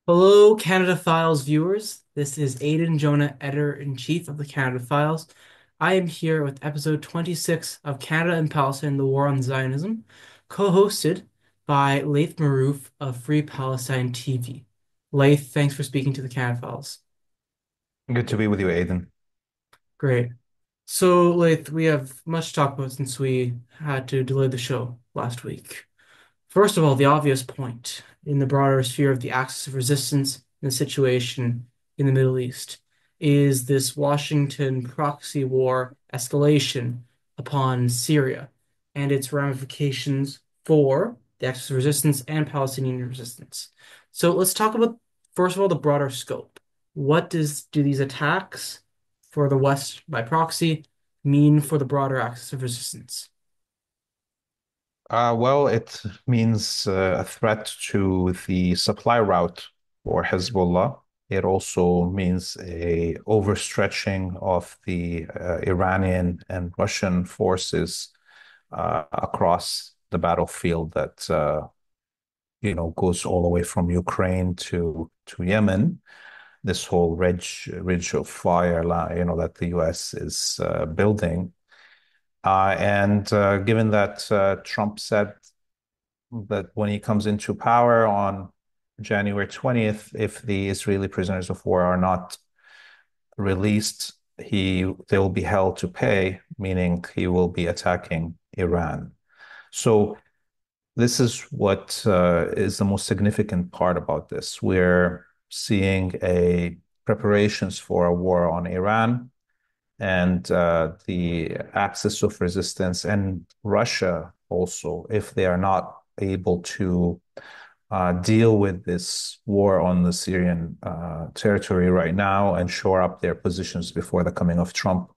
Hello, Canada Files viewers. This is Aidan Jonah, editor-in-chief of the Canada Files. I am here with episode 26 of Canada and Palestine, the War on Zionism, co-hosted by Laith Marouf of Free Palestine TV. Laith, thanks for speaking to the Canada Files. Good to be with you, Aidan. Great. So, Laith, we have much to talk about since we had to delay the show last week. First of all, the obvious point in the broader sphere of the axis of resistance in the situation in the Middle East is this Washington proxy war escalation upon Syria and its ramifications for the axis of resistance and Palestinian resistance. So let's talk about, first of all, the broader scope. What do these attacks for the West by proxy mean for the broader axis of resistance? Well, it means a threat to the supply route for Hezbollah. It also means a overstretching of the Iranian and Russian forces across the battlefield that goes all the way from Ukraine to Yemen. This whole ridge of fire, that the U.S. is building. And given that Trump said that when he comes into power on January 20th, if the Israeli prisoners of war are not released, they will be held to pay, meaning he will be attacking Iran. So this is what is the most significant part about this. We're seeing a preparations for a war on Iran and the axis of resistance and Russia also, if they are not able to deal with this war on the Syrian territory right now and shore up their positions before the coming of Trump,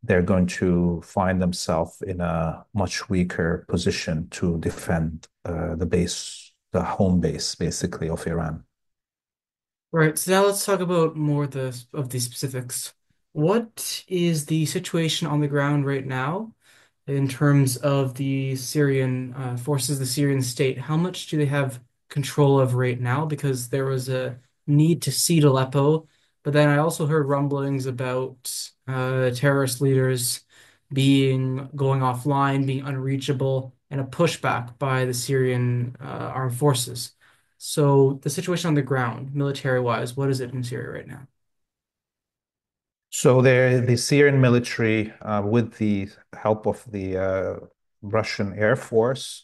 they're going to find themselves in a much weaker position to defend the home base, basically, of Iran. Right, so now let's talk about more of the specifics. What is the situation on the ground right now in terms of the Syrian forces, the Syrian state? How much do they have control of right now? Because there was a need to cede Aleppo, but then I also heard rumblings about terrorist leaders going offline, being unreachable, and a pushback by the Syrian armed forces. So the situation on the ground, military-wise, what is it in Syria right now? So the Syrian military, with the help of the Russian Air Force,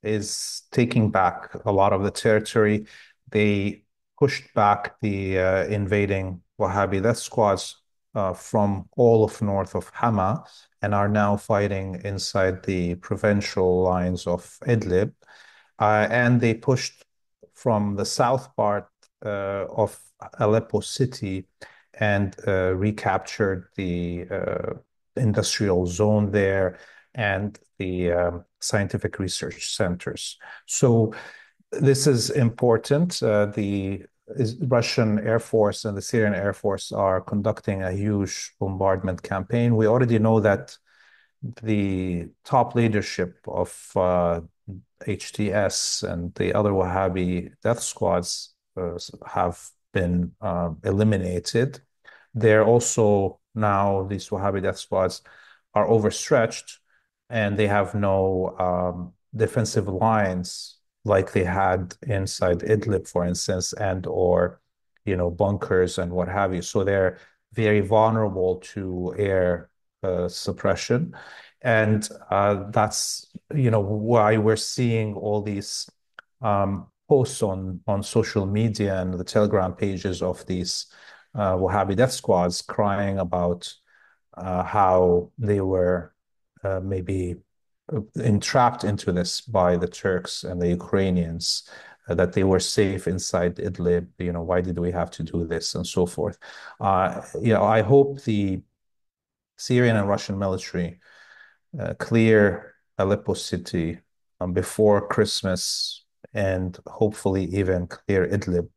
is taking back a lot of the territory. They pushed back the invading Wahhabi death squads from all of north of Hama and are now fighting inside the provincial lines of Idlib. And they pushed from the south part of Aleppo city and recaptured the industrial zone there and the scientific research centers. So this is important. The Russian Air Force and the Syrian Air Force are conducting a huge bombardment campaign. We already know that the top leadership of HTS and the other Wahhabi death squads have been eliminated. They're also now, these Wahhabi death squads are overstretched and they have no defensive lines like they had inside Idlib, for instance, and or bunkers and what have you. So they're very vulnerable to air suppression. And that's why we're seeing all these posts on social media and the Telegram pages of these Wahhabi death squads crying about how they were maybe entrapped into this by the Turks and the Ukrainians, that they were safe inside Idlib. Why did we have to do this and so forth? I hope the Syrian and Russian military clear Aleppo city before Christmas and hopefully even clear Idlib.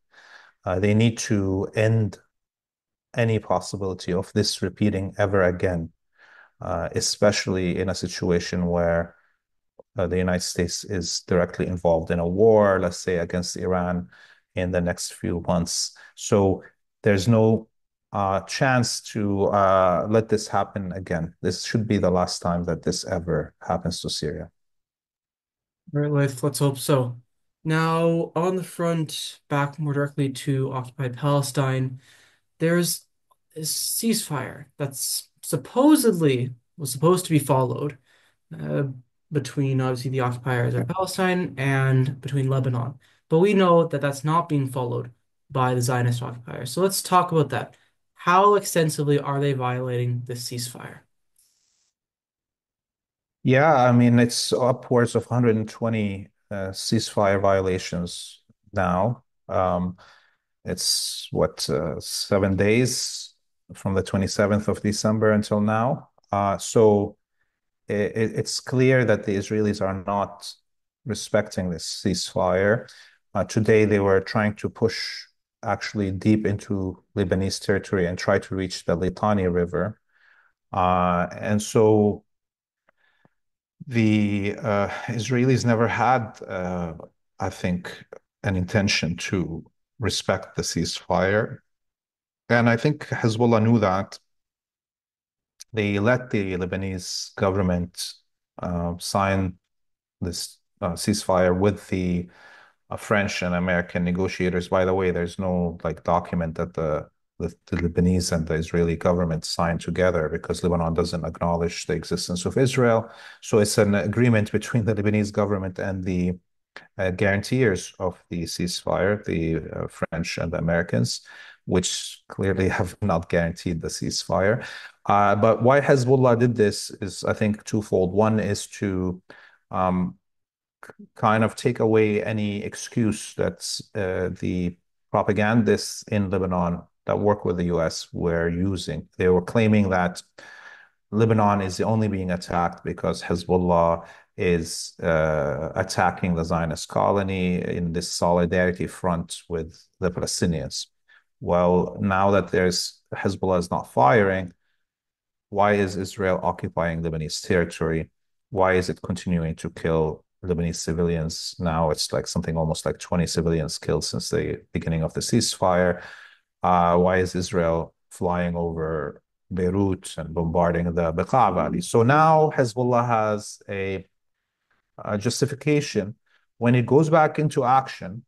They need to end any possibility of this repeating ever again, especially in a situation where the United States is directly involved in a war, let's say against Iran, in the next few months. So there's no chance to let this happen again. This should be the last time that this ever happens to Syria. Right, let's hope so. Now, on the front, back more directly to occupied Palestine, there's this ceasefire that's supposedly was supposed to be followed uh, between obviously the occupiers of Palestine and between Lebanon. But we know that that's not being followed by the Zionist occupiers. So let's talk about that. How extensively are they violating this ceasefire? Yeah, I mean, it's upwards of 120 ceasefire violations now. It's what, 7 days from the 27th of December until now. So it's clear that the Israelis are not respecting this ceasefire. Today, they were trying to push actually deep into Lebanese territory and try to reach the Litani River. And so the Israelis never had, I think, an intention to respect the ceasefire. And I think Hezbollah knew that. They let the Lebanese government sign this ceasefire with the French and American negotiators. By the way, there's no like document that the Lebanese and the Israeli government signed together because Lebanon doesn't acknowledge the existence of Israel. So it's an agreement between the Lebanese government and the guarantors of the ceasefire, the French and the Americans, which clearly have not guaranteed the ceasefire. But why Hezbollah did this is, I think, twofold. One is to um, kind of take away any excuse that the propagandists in Lebanon that work with the US were using. They were claiming that Lebanon is only being attacked because Hezbollah is attacking the Zionist colony in this solidarity front with the Palestinians. Well, now that there's Hezbollah is not firing, why is Israel occupying Lebanese territory? Why is it continuing to kill Lebanese civilians? Now it's like something almost like 20 civilians killed since the beginning of the ceasefire. Why is Israel flying over Beirut and bombarding the Bekaa Valley? So now Hezbollah has a justification when it goes back into action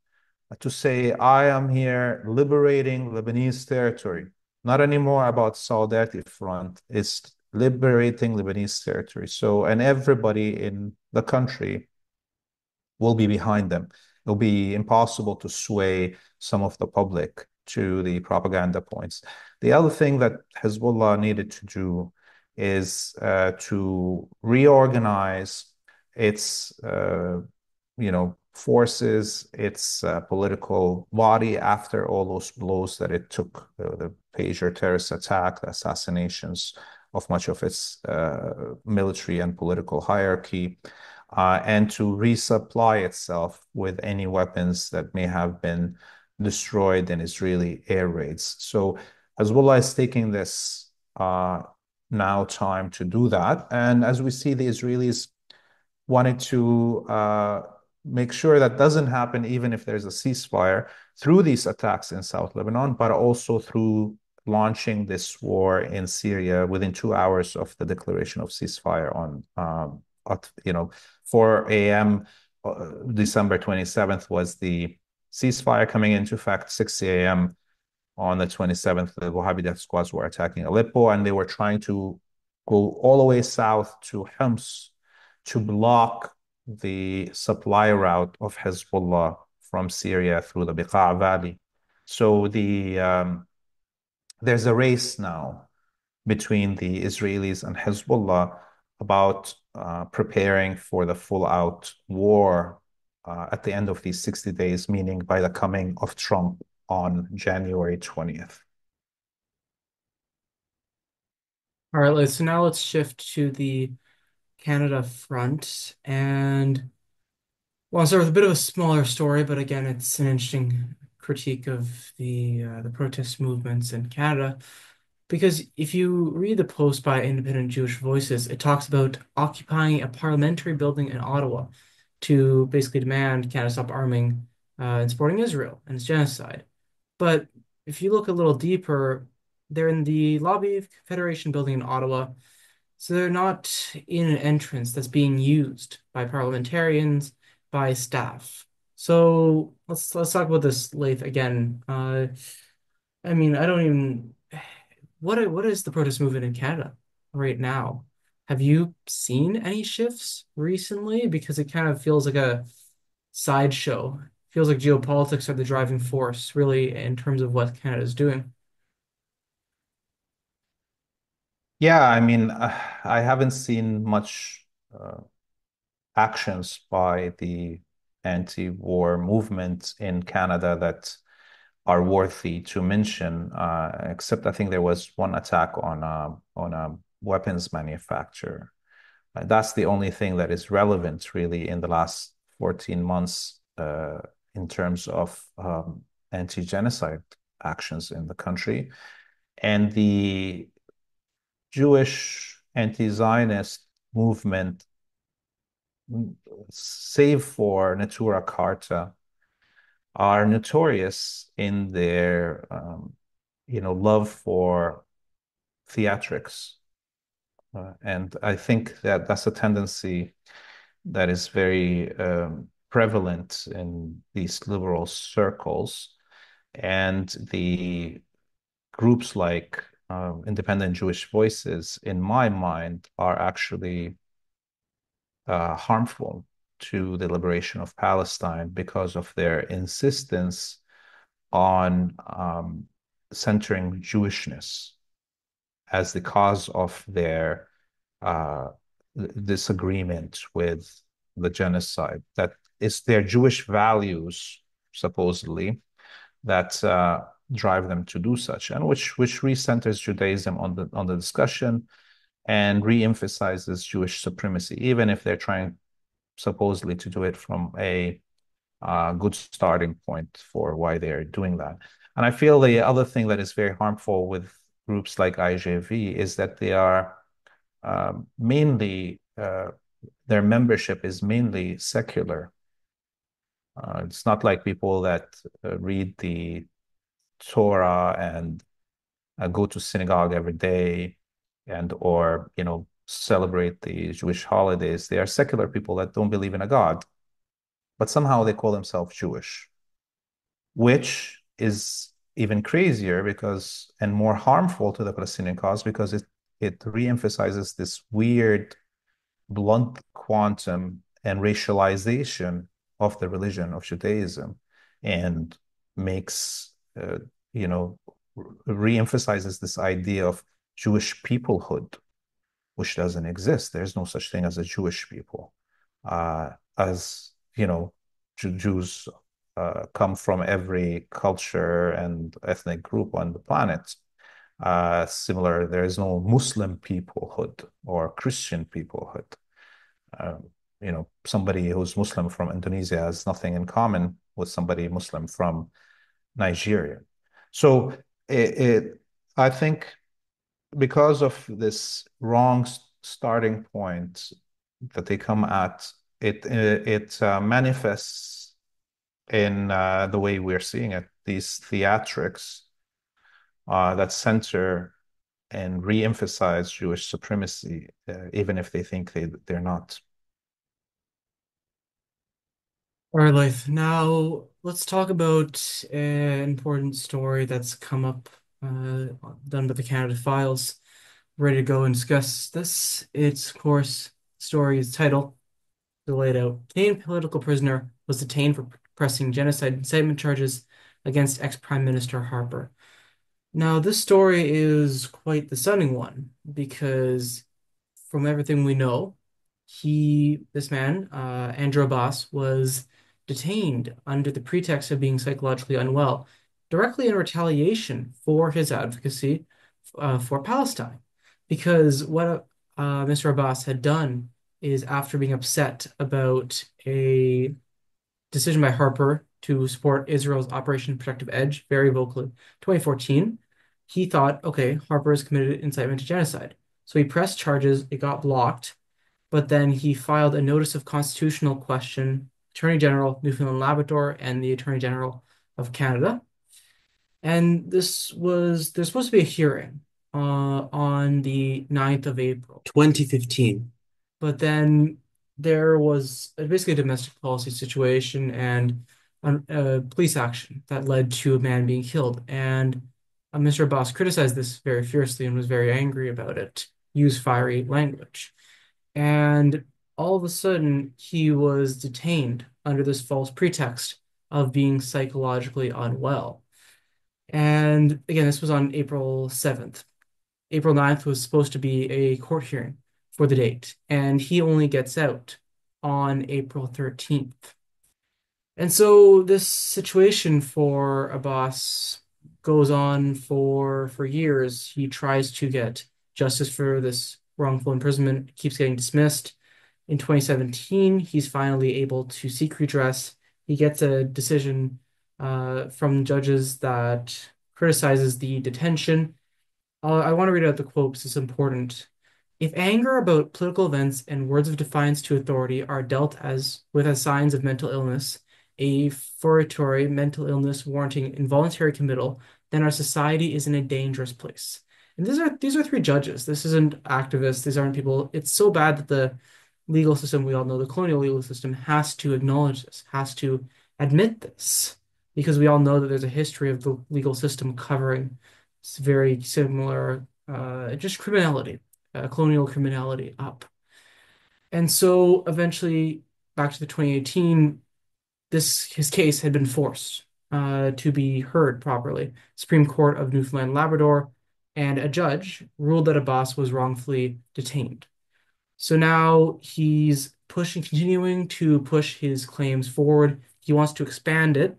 to say, I am here liberating Lebanese territory. Not anymore about Solidarity Front. It's liberating Lebanese territory. So, and everybody in the country will be behind them. It'll be impossible to sway some of the public to the propaganda points. The other thing that Hezbollah needed to do is to reorganize its, forces, its political body after all those blows that it took, the Pager terrorist attack, the assassinations of much of its military and political hierarchy, and to resupply itself with any weapons that may have been destroyed in Israeli air raids. So Hezbollah is taking this now time to do that. And as we see, the Israelis wanted to make sure that doesn't happen, even if there's a ceasefire, through these attacks in South Lebanon, but also through launching this war in Syria within 2 hours of the declaration of ceasefire on, at, 4 a.m. December 27th was the ceasefire coming into effect. 6 a.m. on the 27th, the Wahhabi death squads were attacking Aleppo, and they were trying to go all the way south to Homs to block the supply route of Hezbollah from Syria through the Bekaa Valley. So there's a race now between the Israelis and Hezbollah about preparing for the full-out war at the end of these 60 days, meaning by the coming of Trump on January 20th. All right, so now let's shift to the Canada front. And well, I'll start with a bit of a smaller story, but again, it's an interesting critique of the protest movements in Canada. Because if you read the post by Independent Jewish Voices, it talks about occupying a parliamentary building in Ottawa to basically demand Canada stop arming and supporting Israel and its genocide. But if you look a little deeper, they're in the lobby of Confederation building in Ottawa, so they're not in an entrance that's being used by parliamentarians, by staff. So let's talk about this Lath again. I mean, I don't even what is the protest movement in Canada right now? Have you seen any shifts recently? Because it kind of feels like a sideshow. Feels like geopolitics are the driving force, really, in terms of what Canada is doing. Yeah, I mean, I haven't seen much actions by the anti-war movement in Canada that are worthy to mention, except I think there was one attack on a weapons manufacturer. That's the only thing that is relevant really in the last 14 months in terms of anti-genocide actions in the country. And the Jewish anti-Zionist movement, save for Natura Carta, are notorious in their love for theatrics. And I think that that's a tendency that is very prevalent in these liberal circles. And the groups like Independent Jewish Voices, in my mind, are actually harmful to the liberation of Palestine because of their insistence on centering Jewishness as the cause of their uh, disagreement with the genocide. That it's their Jewish values, supposedly, that drive them to do such, and which recenters Judaism on the discussion and re-emphasizes Jewish supremacy, even if they're trying supposedly to do it from a good starting point for why they're doing that. And I feel the other thing that is very harmful with groups like IJV is that they are mainly their membership is mainly secular. It's not like people that read the Torah and go to synagogue every day and or celebrate the Jewish holidays. They are secular people that don't believe in a God, but somehow they call themselves Jewish, which is even crazier because and more harmful to the Palestinian cause because it re-emphasizes this weird blunt quantum and racialization of the religion of Judaism and makes you know re-emphasizes this idea of Jewish peoplehood, which doesn't exist. There's no such thing as a Jewish people. As Jews come from every culture and ethnic group on the planet. Similar, there is no Muslim peoplehood or Christian peoplehood. Somebody who's Muslim from Indonesia has nothing in common with somebody Muslim from Nigeria. So I think because of this wrong starting point that they come at, it manifests in the way we're seeing it, these theatrics that center and re-emphasize Jewish supremacy, even if they think they're not. All right, Laith. Now let's talk about an important story that's come up, done by the Canada Files. Ready to go and discuss this. It's, of course, story's title, laid out. Canadian political prisoner was detained for pressing genocide incitement charges against ex-Prime Minister Harper. Now, this story is quite the stunning one because from everything we know, this man, Andrew Abbas, was detained under the pretext of being psychologically unwell, directly in retaliation for his advocacy for Palestine. Because what Mr. Abbas had done is, after being upset about a decision by Harper to support Israel's Operation Protective Edge very vocally, 2014, he thought, okay, Harper has committed incitement to genocide. So he pressed charges, it got blocked, but then he filed a notice of constitutional question Attorney General, Newfoundland and Labrador, and the Attorney General of Canada. And there's supposed to be a hearing on the 9th of April, 2015. But then there was basically a domestic policy situation and police action that led to a man being killed. And Mr. Abbas criticized this very fiercely and was very angry about it, used fiery language. And all of a sudden, he was detained under this false pretext of being psychologically unwell. And again, this was on April 7th. April 9th was supposed to be a court hearing for the date, and he only gets out on April 13th. And so this situation for Abbas goes on for years. He tries to get justice for this wrongful imprisonment, keeps getting dismissed. In 2017, he's finally able to seek redress. He gets a decision from judges that criticizes the detention. I want to read out the quote because it's important. If anger about political events and words of defiance to authority are dealt as signs of mental illness, a fortiori mental illness warranting involuntary committal, then our society is in a dangerous place. And these are three judges. This isn't activists. These aren't people. It's so bad that the legal system, we all know, the colonial legal system has to acknowledge this, has to admit this, because we all know that there's a history of the legal system covering very similar, just criminality, colonial criminality up. And so eventually, back to the 2018, his case had been forced to be heard properly. Supreme Court of Newfoundland and Labrador, and a judge ruled that Abbas was wrongfully detained. So now he's continuing to push his claims forward. He wants to expand it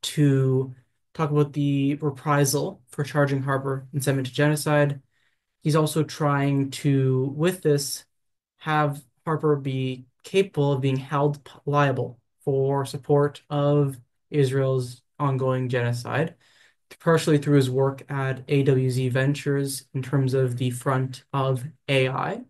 to talk about the reprisal for charging Harper incitement to genocide. He's also trying to, with this, have Harper be capable of being held liable for support of Israel's ongoing genocide, partially through his work at AWZ Ventures in terms of the front of AI.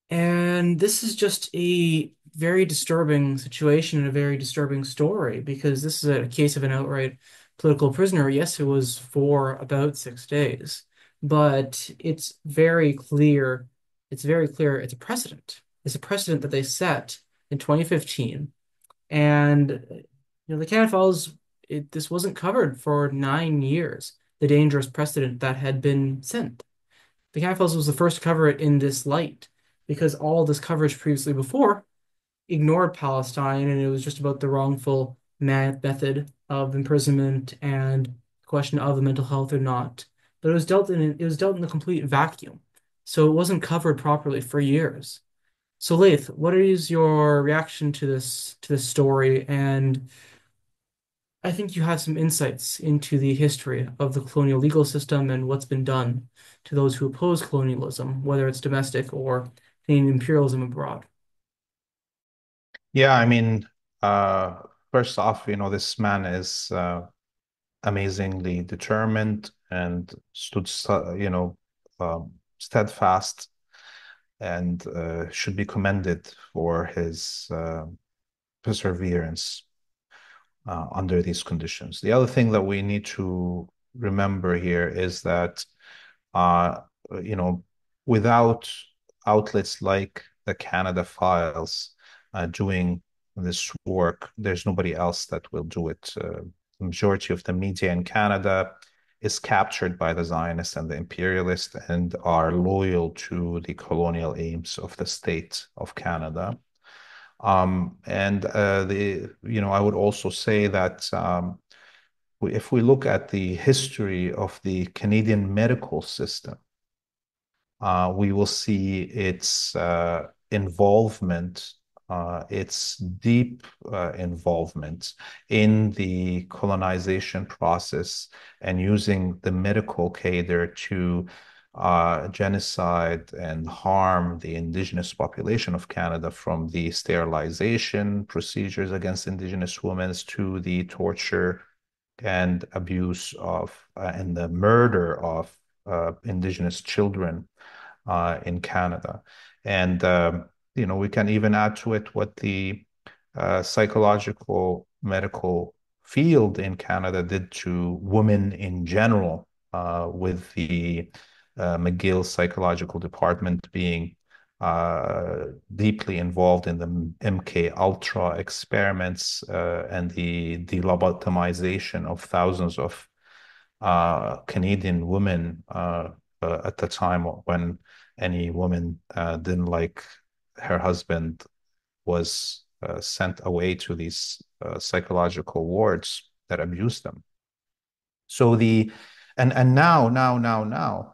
And this is just a very disturbing situation and a very disturbing story because this is a case of an outright political prisoner. Yes, it was for about 6 days, but it's very clear it's a precedent. It's a precedent that they set in 2015. And the Canada Falls, this wasn't covered for 9 years, the dangerous precedent that had been set. The Canada Falls was the first to cover it in this light because all this coverage previously before ignored Palestine, and it was just about the wrongful method of imprisonment and the question of the mental health or not. But it was dealt in the complete vacuum, so it wasn't covered properly for years. So, Laith, what is your reaction to this story? And I think you have some insights into the history of the colonial legal system and what's been done to those who oppose colonialism, whether it's domestic or Canadian imperialism abroad. Yeah, I mean, uh, first off, this man is amazingly determined and steadfast and should be commended for his perseverance under these conditions. The other thing that we need to remember here is that, uh, you know, without outlets like the Canada Files doing this work, there's nobody else that will do it. The majority of the media in Canada is captured by the Zionists and the imperialists and are loyal to the colonial aims of the state of Canada. And I would also say that if we look at the history of the Canadian medical system, we will see its involvement, its deep involvement in the colonization process and using the medical cadre to genocide and harm the Indigenous population of Canada, from the sterilization procedures against Indigenous women to the torture and abuse of and the murder of Indigenous children in Canada. And we can even add to it what the psychological medical field in Canada did to women in general, with the McGill Psychological Department being deeply involved in the MK Ultra experiments and the lobotomization of thousands of Canadian women at the time when any woman didn't like her husband was sent away to these psychological wards that abused them. So and now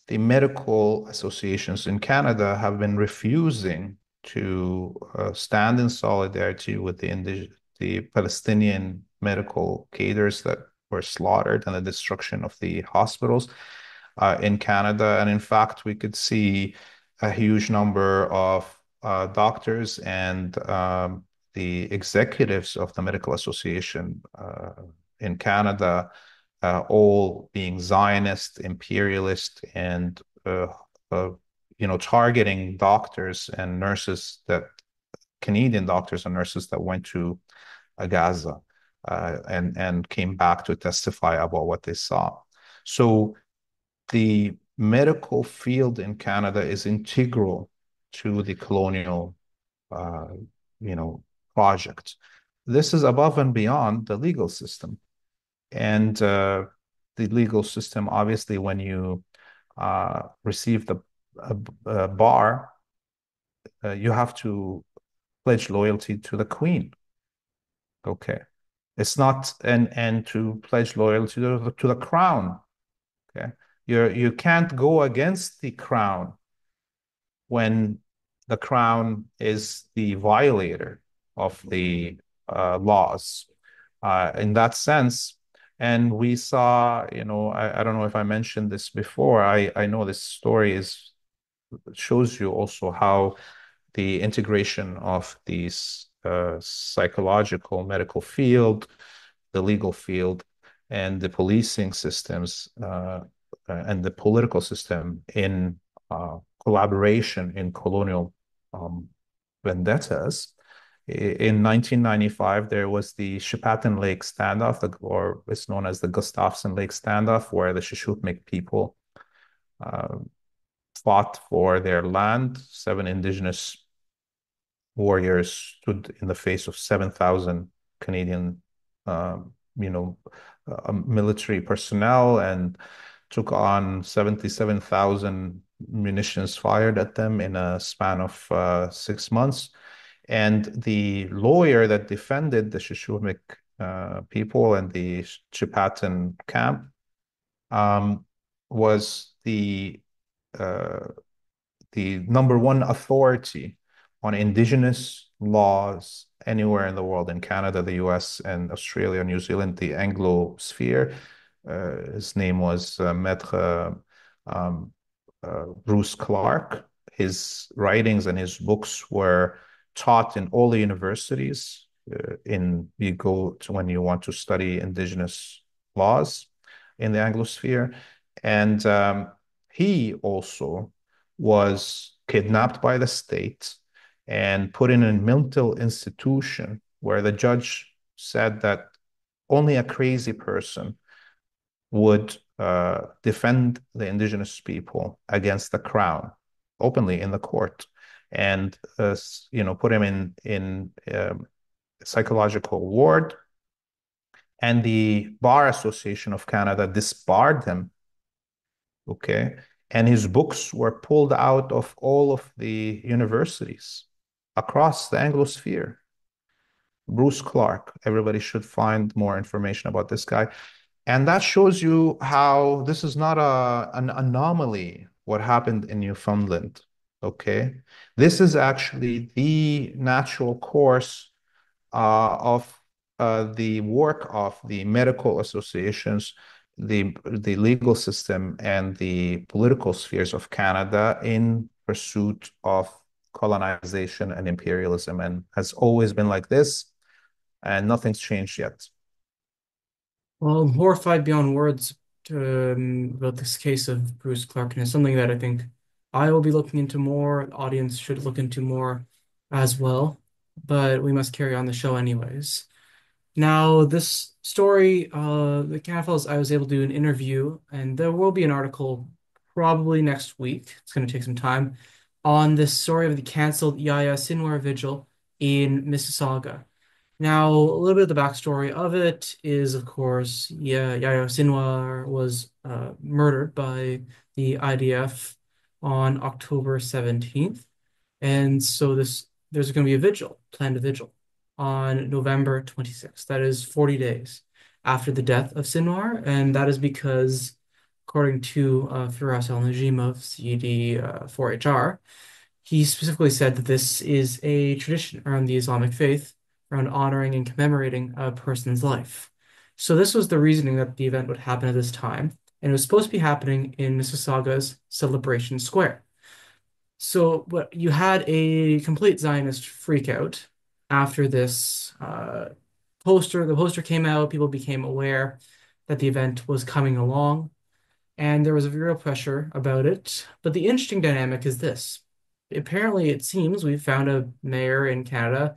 the medical associations in Canada have been refusing to stand in solidarity with the Palestinian medical cadres that were slaughtered and the destruction of the hospitals in Canada. And in fact, we could see a huge number of doctors and the executives of the Medical Association in Canada all being Zionist, imperialist, and uh, targeting doctors and nurses that Canadian doctors and nurses that went to Gaza and came back to testify about what they saw. So the medical field in Canada is integral to the colonial, uh, you know, project. This is above and beyond the legal system. And the legal system, obviously, when you receive the bar, you have to pledge loyalty to the Queen. Okay. It's not and to pledge loyalty to the crown. Okay. You can't go against the crown when the crown is the violator of the laws. In that sense, and we saw, I don't know if I mentioned this before. I know this story shows you also how the integration of these psychological medical field, the legal field, and the policing systems and the political system in collaboration in colonial um, vendettas. In 1995, there was the Shepparton Lake standoff, or it's known as the Gustafson Lake standoff, where the Shishutmik people uh, fought for their land. 7 indigenous warriors stood in the face of 7,000 Canadian, military personnel and took on 77,000 munitions fired at them in a span of 6 months. And the lawyer that defended the Shishumik people and the Chipatan camp was uh, the number one authority on indigenous laws anywhere in the world, in Canada, the US, and Australia, New Zealand, the Anglo sphere. His name was Maître Bruce Clark. His writings and his books were taught in all the universities you go to when you want to study indigenous laws in the Anglosphere. And he also was kidnapped by the state and put in a mental institution where the judge said that only a crazy person would defend the indigenous people against the crown openly in the court, and put him in psychological ward. And the Bar Association of Canada disbarred him. Okay. And his books were pulled out of all of the universities across the Anglosphere. Bruce Clark. Everybody should find more information about this guy. And that shows you how this is not an anomaly, what happened in Newfoundland. Okay. This is actually the natural course of the work of the medical associations, the legal system, and the political spheres of Canada in pursuit of colonization and imperialism, and has always been like this, and nothing's changed yet. Well, I'm horrified beyond words about this case of Bruce Clark, and it's something that I think I will be looking into more. The audience should look into more as well. but we must carry on the show anyways. Now, this story, the Canfiles, I was able to do an interview, and there will be an article probably next week. It's going to take some time on this story of the canceled Yahya Sinwar vigil in Mississauga. Now, a little bit of the backstory of it is, of course, yeah, Yahya Sinwar was murdered by the IDF on October 17th. And so there's going to be a vigil, planned a vigil on November 26th. That is 40 days after the death of Sinwar. And that is because, according to Firas al-Najimov, CD 4HR, he specifically said that this is a tradition around the Islamic faith, around honoring and commemorating a person's life. So this was the reasoning that the event would happen at this time, and it was supposed to be happening in Mississauga's Celebration Square. So what you had a complete Zionist freakout after this poster. The poster came out, people became aware that the event was coming along and there was a real pressure about it. But the interesting dynamic is this. Apparently, it seems we've found a mayor in Canada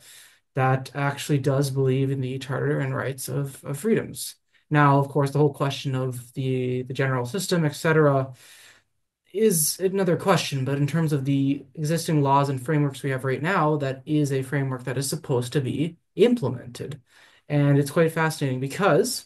that actually does believe in the charter and rights of freedoms. Now, of course, the whole question of the general system, etc., is another question. But in terms of the existing laws and frameworks we have right now, that is a framework that is supposed to be implemented. And it's quite fascinating because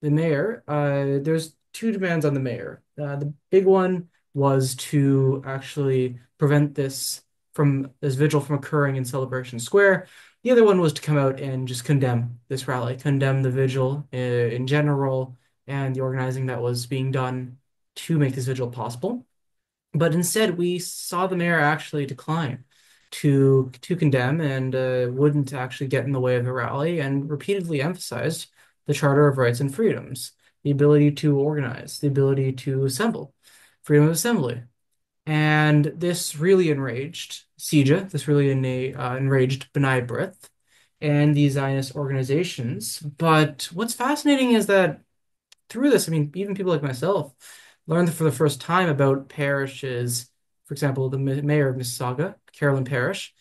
the mayor, there's two demands on the mayor. The big one was to actually prevent this vigil from occurring in Celebration Square. The other one was to come out and just condemn this rally, condemn the vigil in general and the organizing that was being done to make this vigil possible. But instead, we saw the mayor actually decline to condemn and wouldn't actually get in the way of the rally and repeatedly emphasized the Charter of Rights and Freedoms, the ability to organize, the ability to assemble, freedom of assembly. And this really enraged CIJA, this really enraged B'nai B'rith and the Zionist organizations. But what's fascinating is that through this, I mean, even people like myself learned for the first time about parishes. For example, the mayor of Mississauga, Carolyn Parish,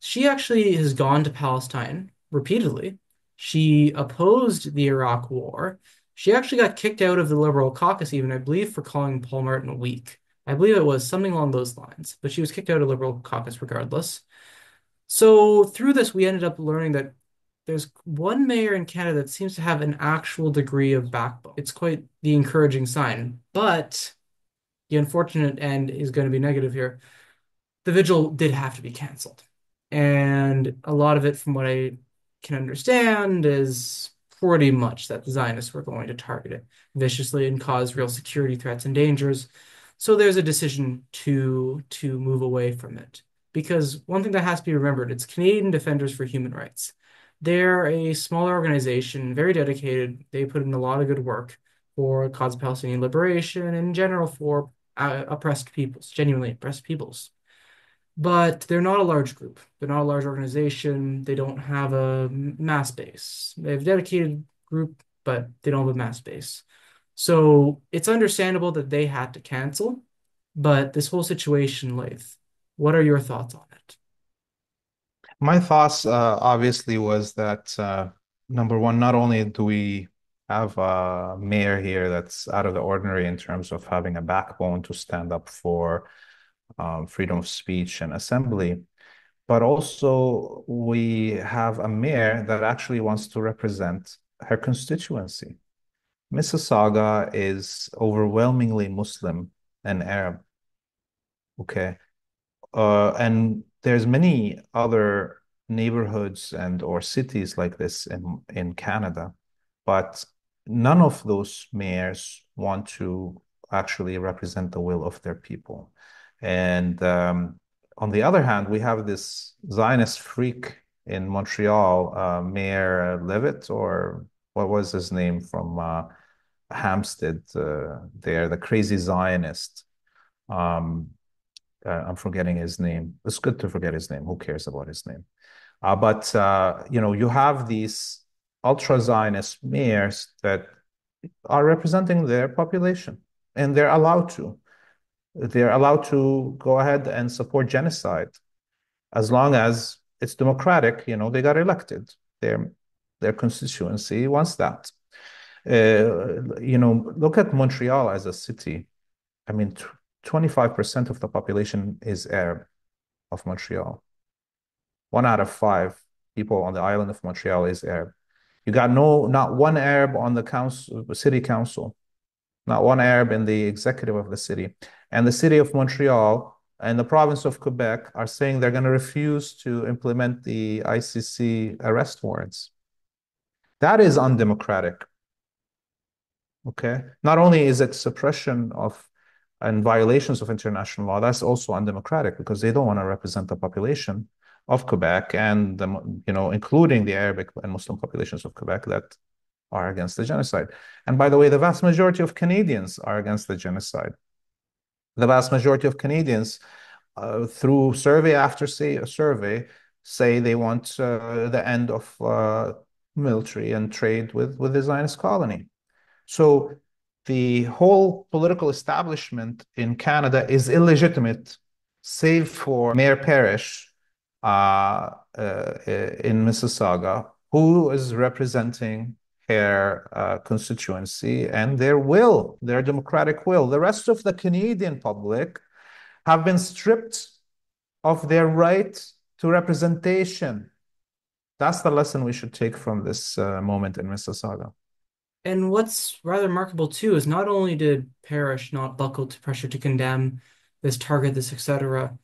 she actually has gone to Palestine repeatedly. She opposed the Iraq War. She actually got kicked out of the Liberal caucus, even, I believe, for calling Paul Martin weak. I believe it was something along those lines, but she was kicked out of Liberal caucus regardless. So through this, we ended up learning that there's one mayor in Canada that seems to have an actual degree of backbone. It's quite the encouraging sign. But the unfortunate end is going to be negative here. The vigil did have to be canceled. And a lot of it, from what I can understand, is pretty much that the Zionists were going to target it viciously and cause real security threats and dangers. So there's a decision to move away from it. Because one thing that has to be remembered, it's Canadian Defenders for Human Rights. They're a smaller organization, very dedicated. They put in a lot of good work for the cause of Palestinian liberation and in general for oppressed peoples, genuinely oppressed peoples. But they're not a large group. They're not a large organization. They don't have a mass base. They have a dedicated group, but they don't have a mass base. So it's understandable that they had to cancel. But this whole situation, Laith, what are your thoughts on it? My thoughts, obviously, was that number one, not only do we have a mayor here that's out of the ordinary in terms of having a backbone to stand up for freedom of speech and assembly, but also we have a mayor that actually wants to represent her constituency. Mississauga is overwhelmingly Muslim and Arab. Okay. And there's many other neighborhoods and or cities like this in Canada, but none of those mayors want to actually represent the will of their people. And on the other hand, we have this Zionist freak in Montreal, Mayor Levitt, or what was his name from Hampstead there, the crazy Zionist. Um, I'm forgetting his name. It's good to forget his name. Who cares about his name? But you know, you have these ultra-Zionist mayors that are representing their population, and they're allowed to. They're allowed to go ahead and support genocide as long as it's democratic, they got elected. Their their constituency wants that. Look at Montreal as a city. I mean, 25% of the population is Arab of Montreal. One out of five people on the island of Montreal is Arab. You got not one Arab on the city council, not one Arab in the executive of the city. And the city of Montreal and the province of Quebec are saying they're going to refuse to implement the ICC arrest warrants. That is undemocratic. Okay. Not only is it suppression of and violations of international law, that's also undemocratic because they don't want to represent the population of Quebec and including the Arabic and Muslim populations of Quebec that are against the genocide. And by the way, the vast majority of Canadians are against the genocide. The vast majority of Canadians, through survey after survey, say they want the end of military and trade with the Zionist colony. So the whole political establishment in Canada is illegitimate, save for Mayor Parrish in Mississauga, who is representing her constituency and their will, their democratic will. The rest of the Canadian public have been stripped of their right to representation. That's the lesson we should take from this moment in Mississauga. And what's rather remarkable too is not only did Parrish not buckle to pressure to condemn this, target this, etc.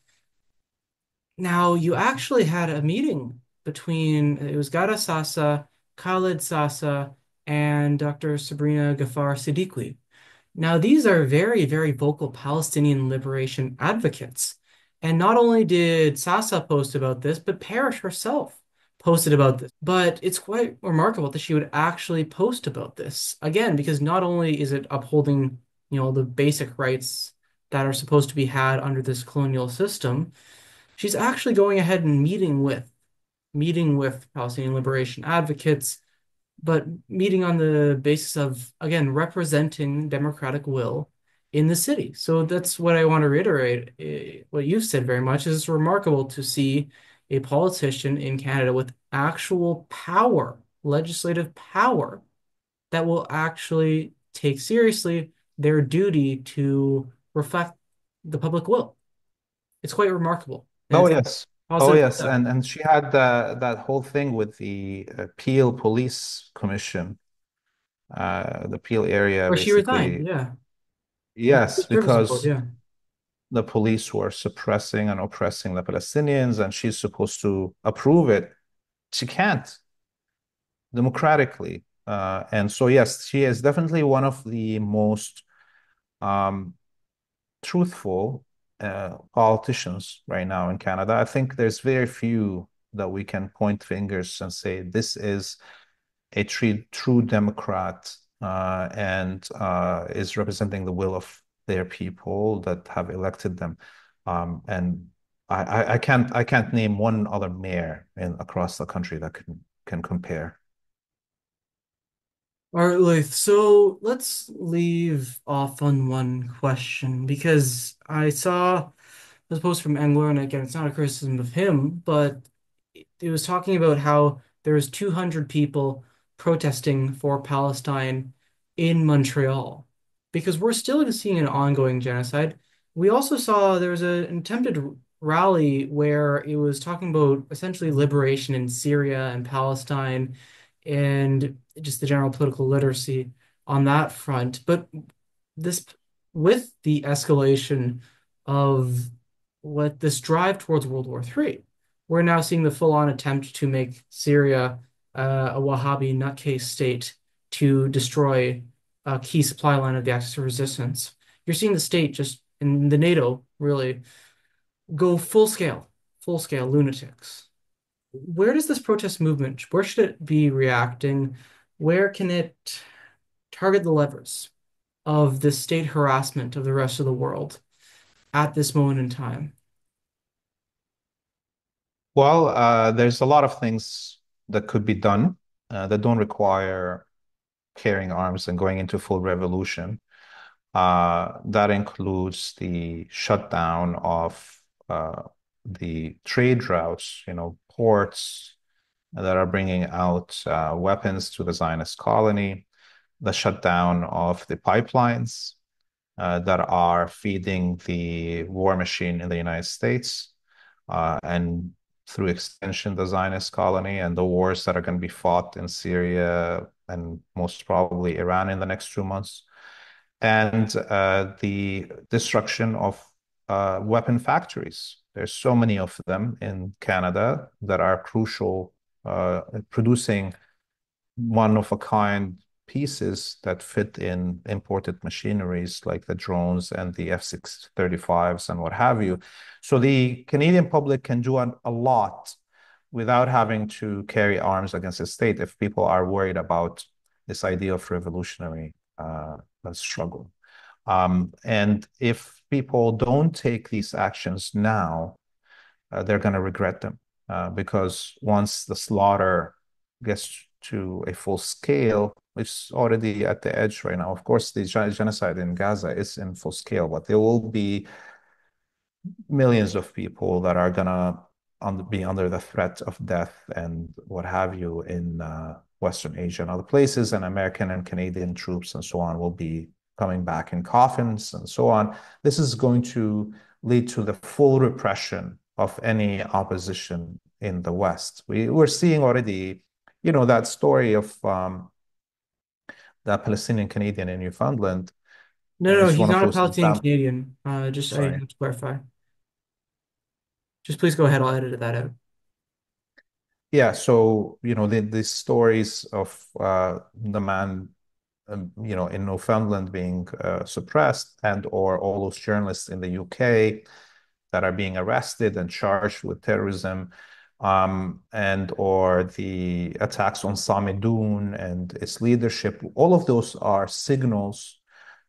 Now you actually had a meeting between it was Gada Sasa, Khalid Sasa, and Dr. Sabrina Ghaffar Siddiqui. Now these are very, very vocal Palestinian liberation advocates. And not only did Sasa post about this, but Parrish herself posted about this. But it's quite remarkable that she would actually post about this. Again, because not only is it upholding, the basic rights that are supposed to be had under this colonial system, she's actually going ahead and meeting with Palestinian liberation advocates, but meeting on the basis of, again, representing democratic will in the city. So that's what I want to reiterate. What you've said very much is remarkable to see a politician in Canada with actual power, legislative power, that will actually take seriously their duty to reflect the public will. It's quite remarkable. And Oh it's a yes. Oh positive yes. step. And she had that whole thing with the Peel Police Commission, the Peel area Or she resigned, basically. yeah. And Yes, service report, because yeah. the police were suppressing and oppressing the Palestinians, and she's supposed to approve it. She can't democratically. And so yes, she is definitely one of the most um, truthful politicians right now in Canada. I think there's very few that we can point fingers and say this is a true Democrat and is representing the will of their people that have elected them. And I can't name one other mayor across the country that can compare. All right, Laith. So let's leave off on one question because I saw this post from Engler, and again, it's not a criticism of him, but it was talking about how there was 200 people protesting for Palestine in Montreal because we're still seeing an ongoing genocide. We also saw there was an attempted rally where it was talking about essentially liberation in Syria and Palestine and just the general political literacy on that front. But this, with the escalation of what this drive towards World War III, we're now seeing the full-on attempt to make Syria a Wahhabi nutcase state to destroy a key supply line of the Axis of Resistance. You're seeing the state just in the NATO really go full scale lunatics. Where does this protest movement, where should it be reacting? Where can it target the levers of the state harassment of the rest of the world at this moment in time? Well, there's a lot of things that could be done that don't require carrying arms and going into full revolution. That includes the shutdown of the trade routes, ports that are bringing out weapons to the Zionist colony, the shutdown of the pipelines that are feeding the war machine in the United States, and through extension, the Zionist colony, and the wars that are going to be fought in Syria and most probably Iran in the next 2 months, and the destruction of weapon factories. There's so many of them in Canada that are crucial, producing one-of-a-kind pieces that fit in imported machineries like the drones and the F-635s and what have you. So the Canadian public can do a lot without having to carry arms against the state if people are worried about this idea of revolutionary struggle. And if people don't take these actions now, they're going to regret them, because once the slaughter gets to a full scale, which is already at the edge right now. Of course, the genocide in Gaza is in full scale, but there will be millions of people that are gonna be under the threat of death and what have you in Western Asia and other places, and American and Canadian troops and so on will be coming back in coffins and so on. This is going to lead to the full repression of any opposition in the West. We're seeing already, that story of that Palestinian Canadian in Newfoundland. No, no, He's he's one of not a those Palestinian examples. Canadian. I Sorry. have to clarify. Just please go ahead. I'll edit that out. Yeah, so the stories of the man, in Newfoundland being suppressed, and or all those journalists in the UK that are being arrested and charged with terrorism, and or the attacks on Samidoun and its leadership. All of those are signals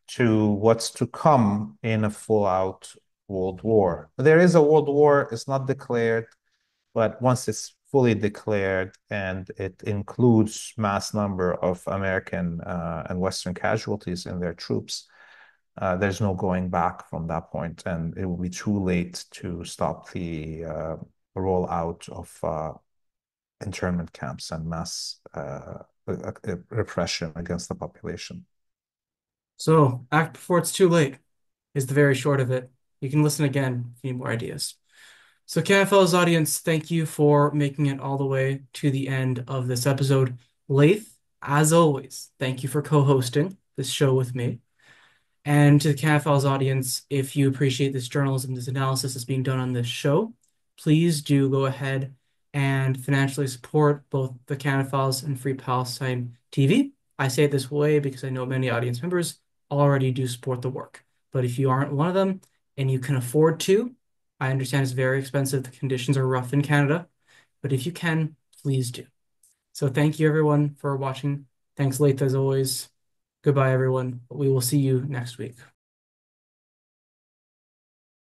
to what's to come in a full-out world war. There is a world war. It's not declared. But once it's fully declared and it includes mass number of American and Western casualties in their troops, there's no going back from that point, and it will be too late to stop the rollout of internment camps and mass repression against the population. So, act before it's too late is the very short of it. You can listen again if you need more ideas. So, KFL's audience, thank you for making it all the way to the end of this episode. Laith, as always, thank you for co-hosting this show with me. And to the KFL's audience, if you appreciate this journalism, this analysis that's being done on this show, please do go ahead and financially support both the KFLs and Free Palestine TV. I say it this way because I know many audience members already do support the work. But if you aren't one of them and you can afford to, I understand it's very expensive. The conditions are rough in Canada, but if you can, please do. So thank you everyone for watching. Thanks, Laith, as always. Goodbye, everyone. We will see you next week.